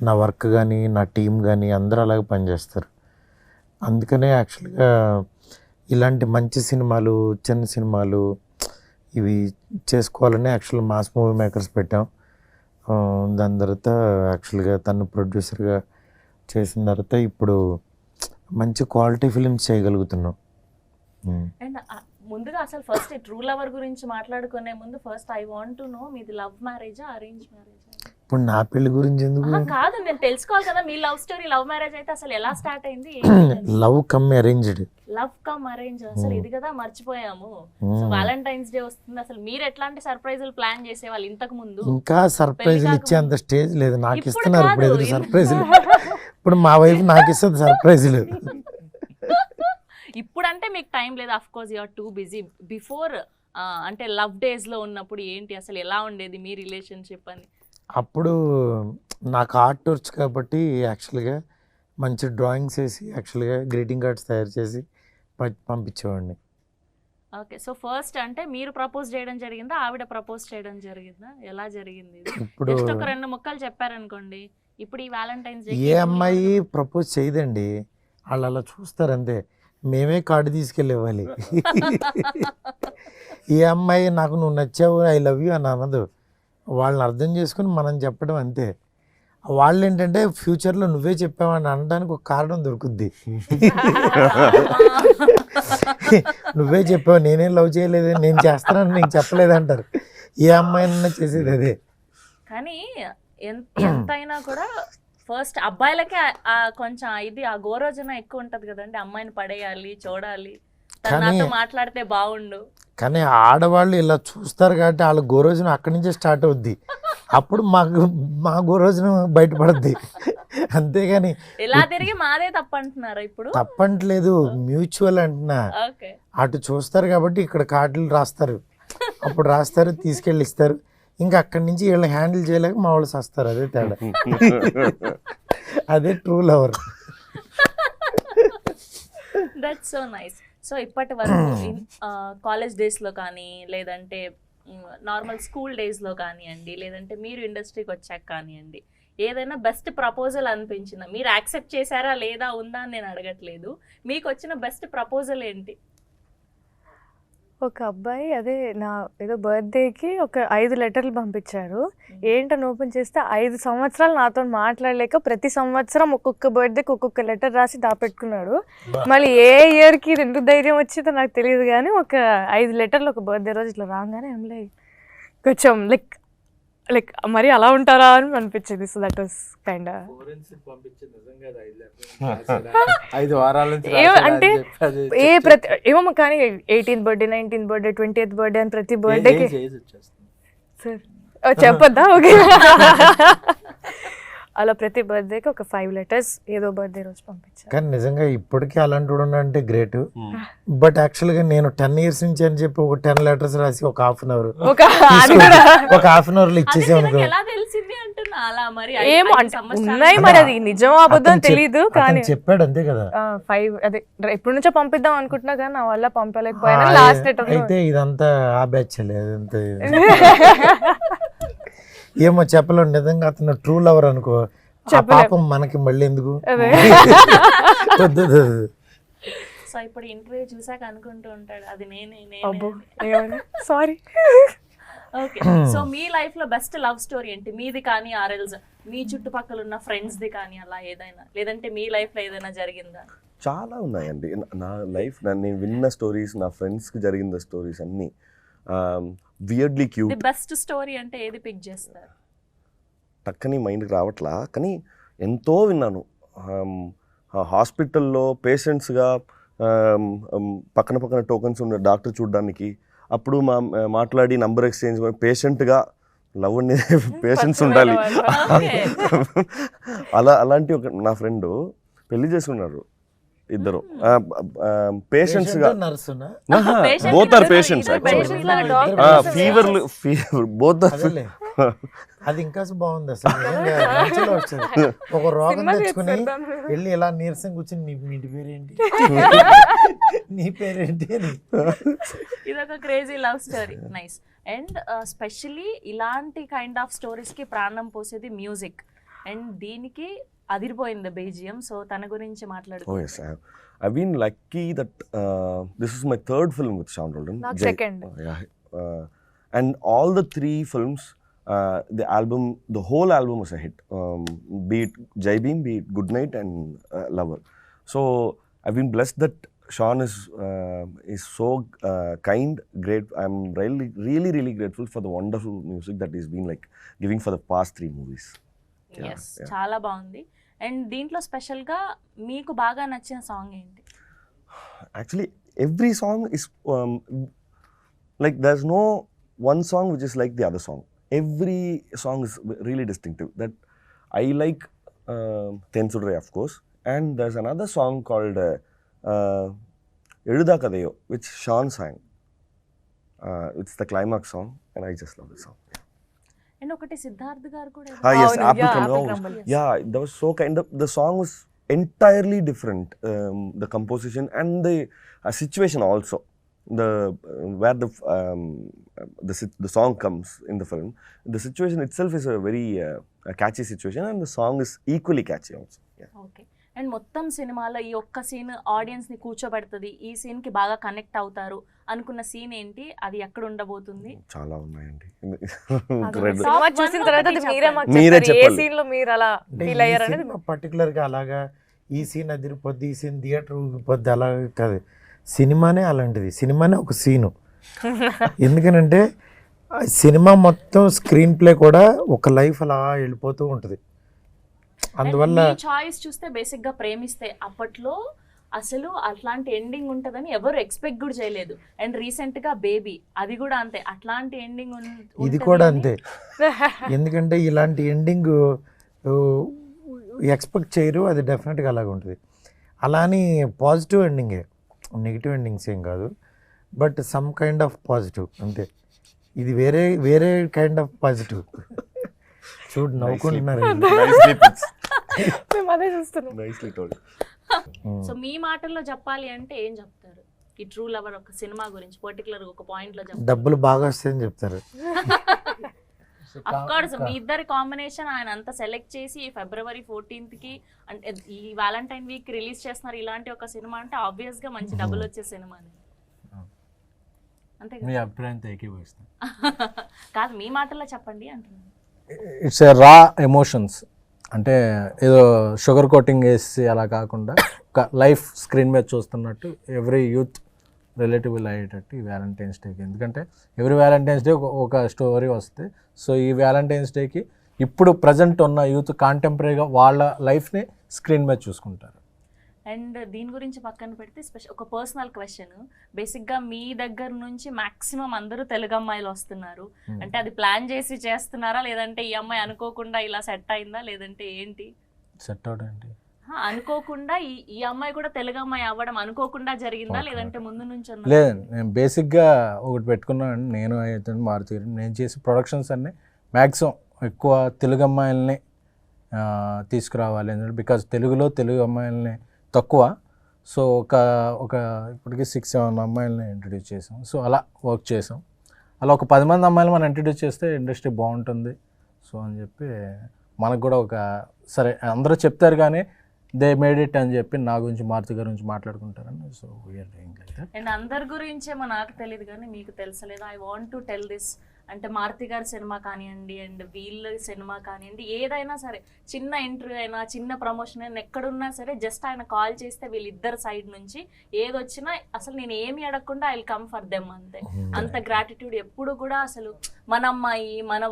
నా వర్క్ కానీ నా టీం కానీ అందరూ అలాగే పనిచేస్తారు. అందుకనే యాక్చువల్గా ఇలాంటి మంచి సినిమాలు చిన్న సినిమాలు ఇవి చేసుకోవాలని యాక్చువల్ మాస్ మూవీ మేకర్స్ పెట్టాం. దాని తర్వాత యాక్చువల్గా తను ప్రొడ్యూసర్గా చేసిన తర్వాత ఇప్పుడు మంచి క్వాలిటీ ఫిలిమ్స్ చేయగలుగుతున్నాం.
అండ్ ముందుగా అసలు ఫస్ట్ ట్రూ లవర్ గురించి మాట్లాడుకునే ముందు first I want to know, మీది లవ్ మ్యారేజా అరేంజ్ మ్యారేజా?
ఇప్పుడు నా పెళ్లి గురించి ఎందుకు?
కాదు, నేను తెలుసుకోవాలి కదా, మీ లవ్ స్టోరీ లవ్ మ్యారేజ్ అయితే అసలు ఎలా స్టార్ట్ అయింది?
Love come arranged.
Love come arrange, అసలు ఇది కదా మర్చిపోయాము. సో వ్యాలంటైన్స్ డే వస్తుంది, అసలు మీరు ఎట్లాంటి సర్ప్రైజులు ప్లాన్ చేసేవాళ్ళు ఇంతకు ముందు?
ఇంకా సర్ప్రైజులు ఇచ్చే అంత స్టేజ్ లేదు, నాకు
ఇప్పుడు
ఇస్తున్నారు ఇప్పుడు
కాదు,
ఎదురు సర్ప్రైజులు. ఇప్పుడు మా వైఫ్ నాకు ఇస్తుంది సర్ప్రైజులు.
ఇప్పుడు అంటే మీకు టైం లేదు, of course you are too busy. Before అంటే లవ్ డేస్ లో ఉన్నప్పుడు ఏంటి అసలు ఎలా ఉండేది మీ రిలేషన్షిప్ అని?
అప్పుడు నాకు ఆర్ట్ వచ్చు కాబట్టి యాక్చువల్గా మంచి డ్రాయింగ్స్ వేసి యాక్చువల్గా గ్రీటింగ్ కార్డ్స్ తయారు చేసి పంపించేవాడిని.
ఓకే, సో ఫస్ట్ అంటే మీరు ప్రపోజ్ చేయడం జరిగిందా, ఆవిడ ప్రపోజ్ చేయడం జరిగిందా, ఎలా జరిగింది?
ఇప్పుడు
జస్ట్ ఒక 2 ముక్కలు చెప్పారనుకోండి. ఇప్పుడు ఈ వ్యాలంటైన్స్ డే
ఏ అమ్మాయి ప్రపోజ్ చేయదండి, వాళ్ళు అలా చూస్తారు అంతే. మేమే కార్డు తీసుకెళ్ళి ఇవ్వాలి. ఈ అమ్మాయి నాకు నువ్వు నచ్చావు, ఐ లవ్ యూ అని అనదు. వాళ్ళని అర్థం చేసుకుని మనం చెప్పడం అంతే. వాళ్ళు ఏంటంటే ఫ్యూచర్లో నువ్వే చెప్పావని అనడానికి ఒక కారణం దొరుకుద్ది. నువ్వే చెప్పావు, నేనేం లవ్ చేయలేదు, నేను చేస్తానని నీకు చెప్పలేదంటారు. ఏ అమ్మాయినన్నా చేసేది అదే.
కానీ ఎంతైనా కూడా ఫస్ట్ అబ్బాయిలకే కొంచెం ఇది ఆ గోరోజన ఎక్కువ ఉంటది కదండి, అమ్మాయిని పడేయాలి, చూడాలి, తను నాతో మాట్లాడితే బాగుండు.
కానీ ఆడవాళ్ళు ఇలా చూస్తారు కాబట్టి వాళ్ళ గోరోజనం అక్కడి నుంచే స్టార్ట్ అవుద్ది. అప్పుడు మా గోరోజనం బయటపడుద్ది. అంతేగాని
ఇలా తిరిగి మాదే తప్పంటున్నారా ఇప్పుడు?
తప్పంటలేదు, మ్యూచువల్ అంటున్నా.
ఓకే,
అటు చూస్తారు కాబట్టి ఇక్కడ కార్డులు రాస్తారు, అప్పుడు రాస్తారు, తీసుకెళ్ళి ఇస్తారు. ఇంకా అక్కడి నుంచి వీళ్ళు హ్యాండిల్ చేయలేక మా వాళ్ళు వస్తారు. అదే తేడా. అదే true lover.
That's so nice. So ఇప్పటి వరకు కాలేజ్ డేస్లో కానీ, లేదంటే నార్మల్ స్కూల్ డేస్లో కానివ్వండి, లేదంటే మీరు ఇండస్ట్రీకి వచ్చాక కానివ్వండి, ఏదైనా బెస్ట్ ప్రపోజల్ అనిపించిందా? మీరు యాక్సెప్ట్ చేశారా లేదా ఉందా అని నేను అడగట్లేదు, మీకు వచ్చిన బెస్ట్ ప్రపోజల్ ఏంటి?
ఒక అబ్బాయి అదే నా ఏదో బర్త్డేకి ఒక 5 లెటర్లు పంపించారు. ఏంటని ఓపెన్ చేస్తే 5 సంవత్సరాలు నాతో మాట్లాడలేక ప్రతి సంవత్సరం ఒక్కొక్క బర్త్డేకి ఒక్కొక్క లెటర్ రాసి దాపెట్టుకున్నాడు. మళ్ళీ ఏ ఇయర్కి ఇది ఎందుకు ధైర్యం వచ్చిందో నాకు తెలియదు, కానీ ఒక 5 లెటర్లు ఒక బర్త్డే రోజు ఇట్లా రాగానే కొంచెం లైక్ మరి అలా ఉంటారా అని అనిపించింది. సో దట్ వాస్ కైండ్
5 వారాల నుంచి
అంటే ప్రతి ఏమో కానీ 18th birthday, 19th birthday, 20th birthday అని ప్రతి బర్త్డేకి సార్ చెప్పొద్దా? ఓకే. అలా ప్రతి బర్త్డేకి ఒక 5 లెటర్స్ ఏదో బర్త్డే రోజు పంపించాను.
కానీ నిజంగా ఇప్పటికీ అలాంటి అంటే గ్రేట్. బట్ యాక్చువల్గా నేను 10 years నుంచి అని చెప్పి ఒక 10 letters రాసి ఒక హాఫ్ అన్ అవర్ లో ఇచ్చేసాం అనుకో.
ఎలా తెలిసింది అంటున్నా అలా మరి
ఏమో అంటే ఉన్నాయి, మరి అది నిజం అబద్ధం తెలీదు. కానీ
చెప్పాడు అంతే కదా.
5 అదే ఎప్పటి నుంచో పంపిద్దాం అనుకుంటున్నా కానీ నా వల్ల పంపలేకపోయినా. లాస్ట్ లెటర్
అయితే ఇదంతా ఆ బ్యాచ్ అదంతా ఏమో చెప్పలేం. నిజంగా అతను ట్రూ లవర్ అనుకో, ఆ పాపం మనకి మళ్ళీ ఎందుకు.
సో ఇప్పుడు ఇంటర్వ్యూ చూసాక అనుకుంటూ ఉంటాడు అది నేనే.
సారీ.
ఓకే, సో మీ లైఫ్ లో బెస్ట్ లవ్ స్టోరీ ఏంటి? మీది కానీ ఆర్ఎల్స్ మీ చుట్టుపక్కల ఉన్న ఫ్రెండ్స్ ది కానీ అలా ఏదైనా, లేదంటే మీ లైఫ్ లో ఏదైనా జరిగిందా?
చాలా ఉన్నాయండి నా లైఫ్. నేను విన్న స్టోరీస్, నా ఫ్రెండ్స్కి జరిగిన స్టోరీస్ అన్నీ weirdly cute.
The best story అంటే ఏది పిక్ చేస్తారు?
టక్కని మైండ్కి రావట్లా, కానీ ఎంతో విన్నాను. హాస్పిటల్లో పేషెంట్స్గా పక్కన టోకన్స్ ఉన్న డాక్టర్ చూడడానికి, అప్పుడు మాట్లాడి నంబర్ ఎక్స్చేంజ్, పేషెంట్గా లవ్ అనేది పేషెంట్స్ ఉండాలి. అలాంటి ఒక నా ఫ్రెండ్ పెళ్లి చేసుకున్నారు, ఇద్దరు పేషెంట్స్ గా. Both are patients fever both.
అది ఇంకా బాగుంది అసలు. ఒక రోగం తెచ్చుకుని వెళ్ళి ఇలా నీరసం కూర్చొని నీ పేరేంటి, నీ పేరేంటి అని.
ఇదొక crazy love story. Nice. And specially ఇలాంటి కైండ్ ఆఫ్ స్టోరీస్ కి ప్రాణం పోసేది మ్యూజిక్, అండ్ దీనికి అదిరిపోయింది బీజిఎం. సో తన గురించి మాట్లాడుకో.
I've been lucky that this is my third film with Sean Roldan.
Second.
And all the 3 films, the whole album was a hit. Be it Jai Bhim, be it Good Night and Lover. So I've been blessed that Sean is so kind, great. I'm really grateful for the wonderful music that he's been like giving for the past 3 movies.
Yes, చాలా బాగుంది. And దీంట్లో స్పెషల్గా మీకు బాగా నచ్చిన song ఏంటి?
Actually, every song is like there's no one song which is like the other song. Every song is really distinctive. That I like Tensudre, of course, and there's another song called Eluda Kadayo, which Sean sang. It's the climax song, and I just love the song.
And ఒకటి సిద్ధార్థ్ గారు కూడా.
Yes, Apple Crumble. Yeah, that was so kind of. The song was entirely different. The composition and the situation also. Where the song comes in the film. The situation itself is a very catchy situation, and the song is equally catchy also. Yeah.
Okay. And మొత్తం సినిమాలో ఈ ఒక్క scene ఆడియన్స్ని కూర్చోబెడుతుంది, ఈ సీన్కి బాగా connect అవుతారు అనుకున్న సీన్ ఏంటి, అది ఎక్కడ ఉండబోతుంది?
చాలా ఉన్నాయండి.
సినిమా చూసిన తర్వాత అది మీరే మాకు
మీరే
చెప్పారు. ఏ
చెప్పాలి.
సీన్ లో మీరు అలా ఫీల్ అయ్యారు అనేది
పర్టికులర్గా అలాగా ఈ సీన్ అదిరిపోద్ది, ఈ సీన్ థియేటర్ ఊగిపోద్ది అలా కాదు. సినిమానే అలాంటిది, సినిమానే ఒక సీను. ఎందుకనంటే ఆ సినిమా మొత్తం స్క్రీన్ ప్లే కూడా ఒక లైఫ్ అలా వెళ్ళిపోతూ ఉంటుంది. అందువల్ల
చాయిస్ చూస్తే బేసిక్ గా ప్రేమిస్తే అప్పట్లో అసలు అట్లాంటి ఎండింగ్ ఉంటుందని ఎవరు ఎక్స్పెక్ట్ కూడా చేయలేదు. అండ్ రీసెంట్ గా బేబీ, అది కూడా అంతే, అట్లాంటి ఎండింగ్
ఇది కూడా అంతే. ఎందుకంటే ఇలాంటి ఎండింగ్ ఎక్స్పెక్ట్ చేయరు, అది డెఫినెట్గా అలాగే ఉంటుంది. అలా అని పాజిటివ్ ఎండింగే, నెగిటివ్ ఎండింగ్స్ ఏం కాదు, but some kind of positive అంతే. ఇది వేరే వేరే కైండ్ ఆఫ్ పాజిటివ్. చూడు నవ్వుకుంటున్నారు.
మేము అదే చూస్తున్నాం.
Nicely told.
సో మీ మాటల్లో చెప్పాలి అంటే ఏం చెప్తారు ఈ ట్రూ లవర్ ఒక సినిమా గురించి, పర్టికులర్ ఒక పాయింట్ లో చెప్తారు?
డబ్బులు బాగా వస్తాయని చెప్తారు.
అఫ్ కోర్స్ మీ ఇద్దరి కాంబినేషన్ ఆయన అంతా సెలెక్ట్ చేసి February 14th కి అంటే ఈ వ్యాలంటైన్ వీక్ రిలీజ్ చేస్తున్నారు. ఇలాంటి ఒక సినిమా అంటే ఆబ్వియస్ గా మంచి డబ్బులు వచ్చే సినిమా అంతే
మీ
కదా?
అభిప్రాయంతో ఏకీభవిస్తాను.
కాదు, మీ మాటల్లో చెప్పండి అంటున్నాను.
ఇట్స్ ఏ రా ఎమోషన్స్, అంటే ఏదో షుగర్ కోటింగ్ వేసి అలా కాకుండా ఒక లైఫ్ స్క్రీన్ మీద చూస్తున్నట్టు ఎవ్రీ యూత్ రిలేటిబుల్ అయ్యేటట్టు ఈ వ్యాలంటైన్స్ డేకి. ఎందుకంటే ఎవ్రీ వ్యాలంటైన్స్ డే ఒక స్టోరీ వస్తే, సో ఈ వ్యాలంటైన్స్ డేకి ఇప్పుడు ప్రజెంట్ ఉన్న యూత్ కాంటెంపరీగా వాళ్ళ లైఫ్ని స్క్రీన్ మీద చూసుకుంటారు.
అండ్ దీని గురించి పక్కన పెడితే ఒక పర్సనల్ క్వశ్చన్, బేసిక్గా మీ దగ్గర నుంచి మాక్సిమం అందరూ తెలుగు అమ్మాయిలు వస్తున్నారు అంటే అది ప్లాన్ చేసి చేస్తున్నారా, లేదంటే ఈ అమ్మాయి అనుకోకుండా ఇలా సెట్ అయిందా, లేదంటే ఏంటి?
సెట్ అవుట్ ఏంటి
అనుకోకుండా ఈ అమ్మాయి కూడా తెలుగు అమ్మాయి అవ్వడం అనుకోకుండా జరిగిందా, లేదంటే ముందు నుంచి ఉన్నదా?
లేదండి, నేను బేసిక్గా ఒకటి పెట్టుకున్నాను. నేను అయితే మారుతి గారు, నేను చేసే ప్రొడక్షన్స్ అన్నీ మ్యాక్సిమం ఎక్కువ తెలుగు అమ్మాయిల్ని తీసుకురావాలి. ఎందుకంటే బికాజ్ తెలుగులో తెలుగు అమ్మాయిల్ని తక్కువ. సో ఒక ఇప్పటికీ 6-7 అమ్మాయిలని ఇంట్రడ్యూస్ చేసాం. సో అలా వర్క్ చేసాం. అలా ఒక 10 మంది అమ్మాయిలు మనం ఇంట్రడ్యూస్ చేస్తే ఇండస్ట్రీ బాగుంటుంది. సో అని చెప్పి మనకు కూడా ఒక సరే అందరూ చెప్తారు కానీ దే మేడ్ ఇట్ అని చెప్పి నా గురించి మారుతి గారి గురించి మాట్లాడుకుంటారని. So we are doing like that.
And అందరి గురించేమో నాకు తెలియదు కానీ మీకు తెలుసలేదు, I want to tell this. అంటే మారుతి గారి సినిమా కానివ్వండి అండ్ వీళ్ళ సినిమా కానివ్వండి, ఏదైనా సరే చిన్న ఇంటర్వ్యూ అయినా చిన్న ప్రమోషన్ అయినా ఎక్కడున్నా సరే జస్ట్ ఆయన కాల్ చేస్తే వీళ్ళిద్దరు సైడ్ నుంచి ఏదొచ్చినా అసలు నేను ఏమి అడగకుండా I will come for them అంతే. అంత గ్రాటిట్యూడ్ ఎప్పుడు కూడా అసలు మన అమ్మాయి మన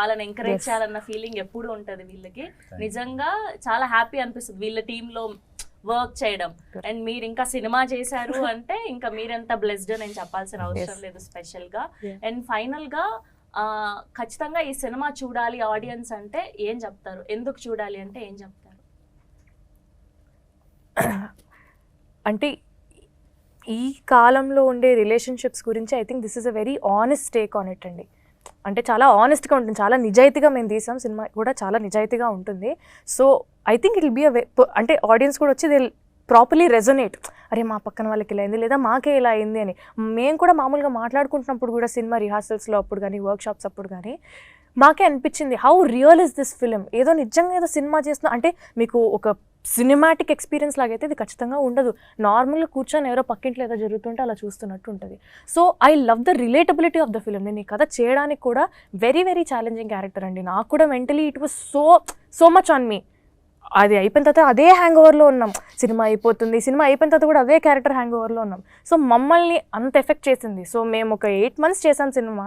వాళ్ళని ఎంకరేజ్ చేయాలన్న ఫీలింగ్ ఎప్పుడు ఉంటుంది వీళ్ళకి. నిజంగా చాలా హ్యాపీ అనిపిస్తుంది వీళ్ళ టీంలో వర్క్ చేయడం. అండ్ మీరు ఇంకా సినిమా చేశారు అంటే ఇంకా మీరెంత బ్లెస్డ్ నేను చెప్పాల్సిన అవసరం లేదు స్పెషల్ గా. అండ్ ఫైనల్ గా ఖచ్చితంగా ఈ సినిమా చూడాలి ఆడియన్స్ అంటే ఏం చెప్తారు, ఎందుకు చూడాలి అంటే ఏం చెప్తారు?
అంటే ఈ కాలంలో ఉండే రిలేషన్షిప్స్ గురించి I think this is a very honest take on it అండి. అంటే చాలా ఆనెస్ట్గా ఉంటుంది, చాలా నిజాయితీగా మేము తీసాం, సినిమా కూడా చాలా నిజాయితీగా ఉంటుంది. So I think it will be అంటే ఆడియన్స్ కూడా వచ్చి దే ప్రాపర్లీ రెజొనేట్, అరే మా పక్కన వాళ్ళకి ఇలా అయింది లేదా మాకే ఇలా అయింది అని. మేము కూడా మామూలుగా మాట్లాడుకుంటున్నప్పుడు కూడా సినిమా రిహార్సల్స్లో అప్పుడు కానీ వర్క్షాప్స్ అప్పుడు కానీ మాకే అనిపించింది how real is this film. ఏదో నిజంగా ఏదో సినిమా చేస్తున్నా అంటే మీకు ఒక సినిమాటిక్ ఎక్స్పీరియన్స్ లాగైతే ఇది ఖచ్చితంగా ఉండదు. నార్మల్గా కూర్చొని ఎవరో పక్కింట్లో ఏదో జరుగుతుంటే అలా చూస్తున్నట్టు ఉంటుంది. So I love the relatability of the film. నేను ఈ కథ చేయడానికి కూడా వెరీ వెరీ ఛాలెంజింగ్ క్యారెక్టర్ అండి. నాకు కూడా mentally it was so much on me. అది అయిపోయిన తర్వాత అదే హ్యాంగ్ ఓవర్లో ఉన్నాం, సినిమా అయిపోతుంది, సినిమా అయిపోయిన తర్వాత కూడా అదే క్యారెక్టర్ హ్యాంగ్ ఓవర్లో ఉన్నాం. సో మమ్మల్ని అంత ఎఫెక్ట్ చేసింది. సో మేము ఒక 8 months చేసాం సినిమా.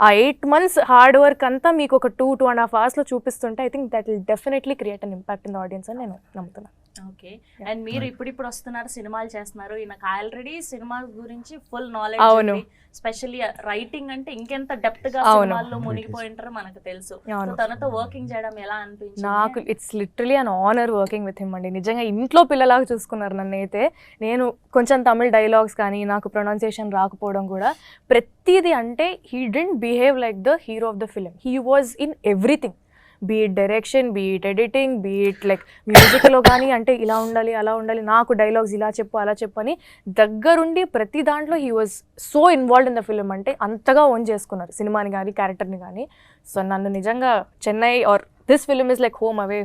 ఆ 8 months హార్డ్ వర్క్ అంతా మీకు ఒక 2.5 hours చూపిస్తుంటే I think that will definitely create an impact in the audience అని నేను నమ్ముతున్నాను.
ఓకే. అండ్ మీరు ఇప్పుడు వస్తున్నారు, సినిమాలు చేస్తున్నారు, నాకు ఆల్రెడీ సినిమా గురించి ఫుల్
అవును.
నాలెడ్జ్, స్పెషల్లీ రైటింగ్ అంటే ఇంకెంత డెప్త్ గా సినిమాల్లో మునిగిపోయి ఉంటారో మనకు తెలుసు.
అవును.
తనతో వర్కింగ్ చేయడం ఎలా అనిపించింది?
నాకు it's literally an honour working with him అండి. నిజంగా ఇంట్లో పిల్లలాగా చూసుకున్నారు నన్ను. అయితే నేను కొంచెం తమిళ్ డైలాగ్స్ కానీ నాకు ప్రొనౌన్సియేషన్ రాకపోవడం కూడా ప్రతిదీ అంటే he didn't behave like the hero of the film. He was in everything, be it direction, be it editing, be it like మ్యూజిక్లో కానీ అంటే ఇలా ఉండాలి అలా ఉండాలి, నాకు డైలాగ్స్ ఇలా చెప్పు అలా చెప్పు అని దగ్గరుండి ప్రతి దాంట్లో he was so involved in the film. అంటే అంతగా ఓన్ చేసుకున్నారు సినిమాని కానీ క్యారెక్టర్ని కానీ. సో నన్ను నిజంగా Chennai or this film is like home away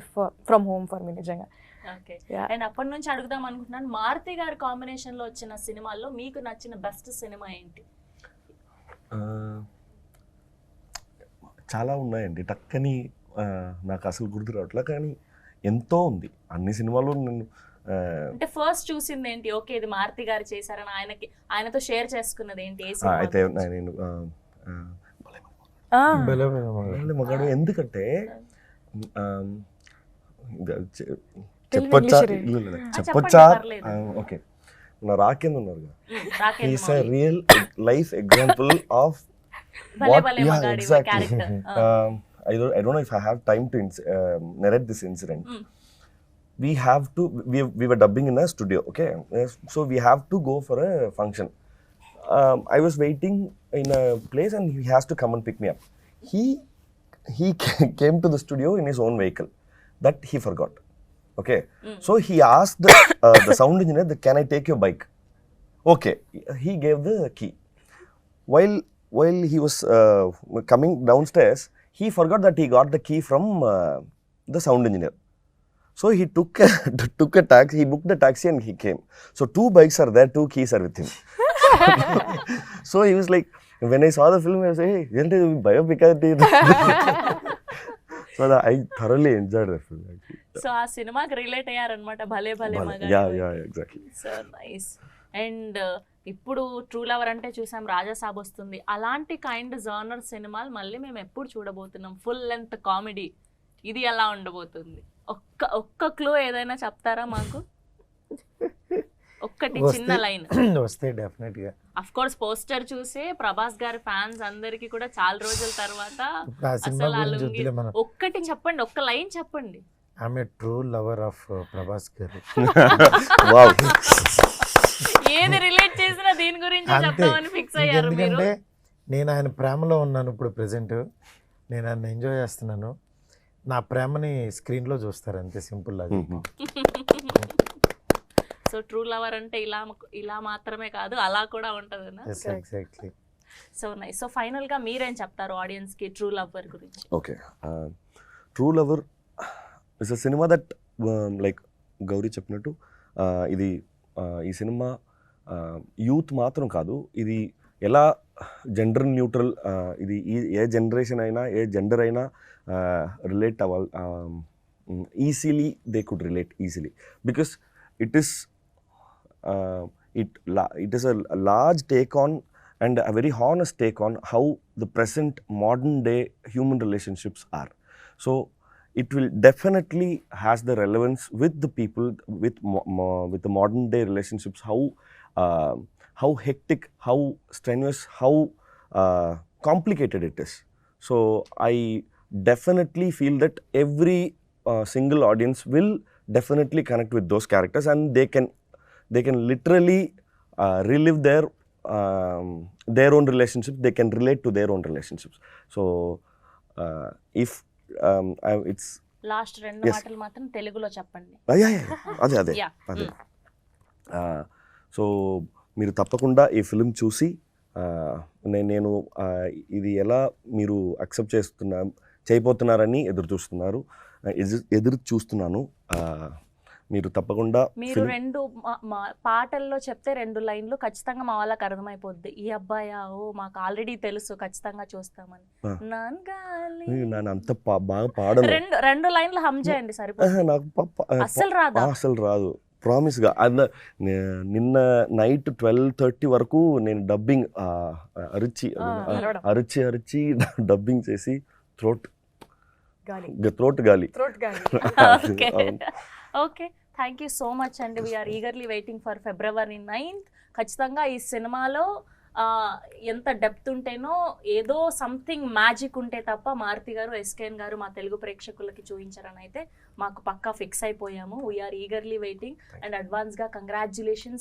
from home for me నిజంగా.
ఓకే.
Yeah.
అండ్ అప్పటి నుంచి అడుగుదాం అనుకుంటున్నాను, మారుతి గారి కాంబినేషన్ లో వచ్చిన సినిమాల్లో మీకు నచ్చిన బెస్ట్ సినిమా ఏంటి?
చాలా ఉన్నాయండి, టక్కని నాకు అసలు గుర్తు రావట్లే, కానీ ఎంతో ఉంది. అన్ని సినిమాలు నేను
అంటే ఫస్ట్ చూసింది ఏంటి? ఓకే ఇది మారుతి గారు చేశారని ఆయనతో షేర్ చేసుకున్నది ఏంటి? ఏ సినిమా
అయితే
గురించి?
నేను
బలమైన
మగాడు, ఎందుకంటే
English రే.
చెప్పొచ్చా?
పర్లేదు.
ఓకే, నా రాకేంద్ర ఉన్నారు కదా,
Rakendra
he's
Mouli.
Real life example of
Bhale Bhale Magadi character.
I don't know if I have time to narrate this incident.
Mm.
We were dubbing in a studio, okay? So we have to go for a function. I was waiting in a place and he has to come and pick me up. He came to the studio in his own vehicle. That he forgot. Okay. So he asked the sound engineer that, can I take your bike? Okay. He gave the key. While he was coming downstairs, he forgot that he got the key from the sound engineer. So he took a taxi, he booked the taxi and he came. So 2 bikes are there, 2 keys are with him. So he was like, when I saw the film, I was like, hey, isn't it biopic? So I thoroughly enjoyed the film. Actually.
So ఆ సినిమాకి relate అయ్యారనమాట. భలే భలే మగాడి.
Yeah, exactly.
So nice. And ఇప్పుడు true lover అంటే చూసాం, రాజాసాబ్ వస్తుంది. అలాంటి kind genre సినిమాలు మళ్ళీ మేము ఎప్పుడు చూడబోతున్నాం? ఫుల్ లెంత్ కామెడీ, ఇది ఎలా ఉండబోతుంది? ఒక్క క్లూ ఏదైనా చెప్తారా మాకు? ఒక్కటి చిన్న లైన్.
వస్తే డెఫినెట్గా.
అఫ్ కోర్స్ పోస్టర్ చూసే ప్రభాస్ గారి ఫ్యాన్స్ అందరికి కూడా చాలా రోజుల తర్వాత
ఆ సినిమా
అసలు ఆ
గురించి
లుంగి
వద్దులే మనం.
ఒక్కటి చెప్పండి, ఒక్క లైన్ చెప్పండి.
ఆమె ట్రూ లవర్ ఆఫ్ ప్రభాస్ గారు.
Wow.
ఏది రిలేట్ చేసినా దీని గురించి
అంతే.
చెప్తామని ఫిక్స్ అయ్యారు మీరు.
ఎందుకంటే నేను ఆయన ప్రేమలో ఉన్నాను ఇప్పుడు ప్రెసెంట్. నేను ఆయన ఎంజాయ్ చేస్తున్నాను. నా ప్రేమని స్క్రీన్లో చూస్తారు, అంతే సింపుల్ అది.
సో ట్రూ లవర్ అంటే ఇలా మాత్రమే కాదు, అలా కూడా ఉంటుంది.
Exactly.
So nice. So final గా మీరేం చెప్తారు ఆడియన్స్ కి ట్రూ లవర్ గురించి?
Okay. True Lover is a cinema that, like Gauri చెప్పినట్టు, ఇది ఈ సినిమా యూత్ మాత్రం కాదు, ఇది ఎలా జెండర్ న్యూట్రల్, ఇది ఏ జనరేషన్ అయినా ఏ జెండర్ అయినా రిలేట్ అవ్వాలి, easily they could relate easily, because it is a large take on and a very honest take on how the present modern day human relationships are. So it will definitely has the relevance with the people, with the modern day relationships, how hectic, how strenuous, how complicated it is. So I definitely feel that every single audience will definitely connect with those characters, and they can literally relive their own relationships. They can relate to their own relationships. So if it's
last 2
Yes.
మాటలు మాత్రం తెలుగులో చెప్పండి.
అదే
Yeah.
So మీరు తప్పకుండా ఈ film చూసి నేను ఇది ఎలా మీరు యాక్సెప్ట్ చేయబోతున్నారని ఎదురు చూస్తున్నాను. మీరు తప్పకుండా
మీరు 2 పాటల్లో చెప్తే 2 లైన్లు ఖచ్చితంగా మా వాళ్ళకి అర్థమైపోద్ది. ఈ అబ్బాయా, ఓ మాకు ఆల్రెడీ తెలుసు, ఖచ్చితంగా చూస్తామని. నాన్గాలి
నేను అంత బాగా పాడను.
2 లైన్లు హమ్ చేయండి సరిపోతుంది.
నాకు
అస్సలు రాదా?
అసలు రాదు, ప్రామిస్గా. నిన్న నైట్ 12:30 వరకు నేను డబ్బింగ్ అరిచి డబ్బింగ్ చేసి థ్రోట్ గాలి.
Okay, thank you so much అండి. We are eagerly waiting for February 9th. ఖచ్చితంగా ఈ సినిమాలో ఎంత డెప్త్ ఉంటేనో, ఏదో సంథింగ్ మ్యాజిక్ ఉంటే తప్ప మారుతి గారు, ఎస్కేఎన్ గారు మా తెలుగు ప్రేక్షకులకి చూపించారని అయితే మాకు పక్కా ఫిక్స్ అయిపోయాము. వీఆర్ ఈగర్లీ వెయిటింగ్ అండ్ అడ్వాన్స్గా కంగ్రాచ్యులేషన్స్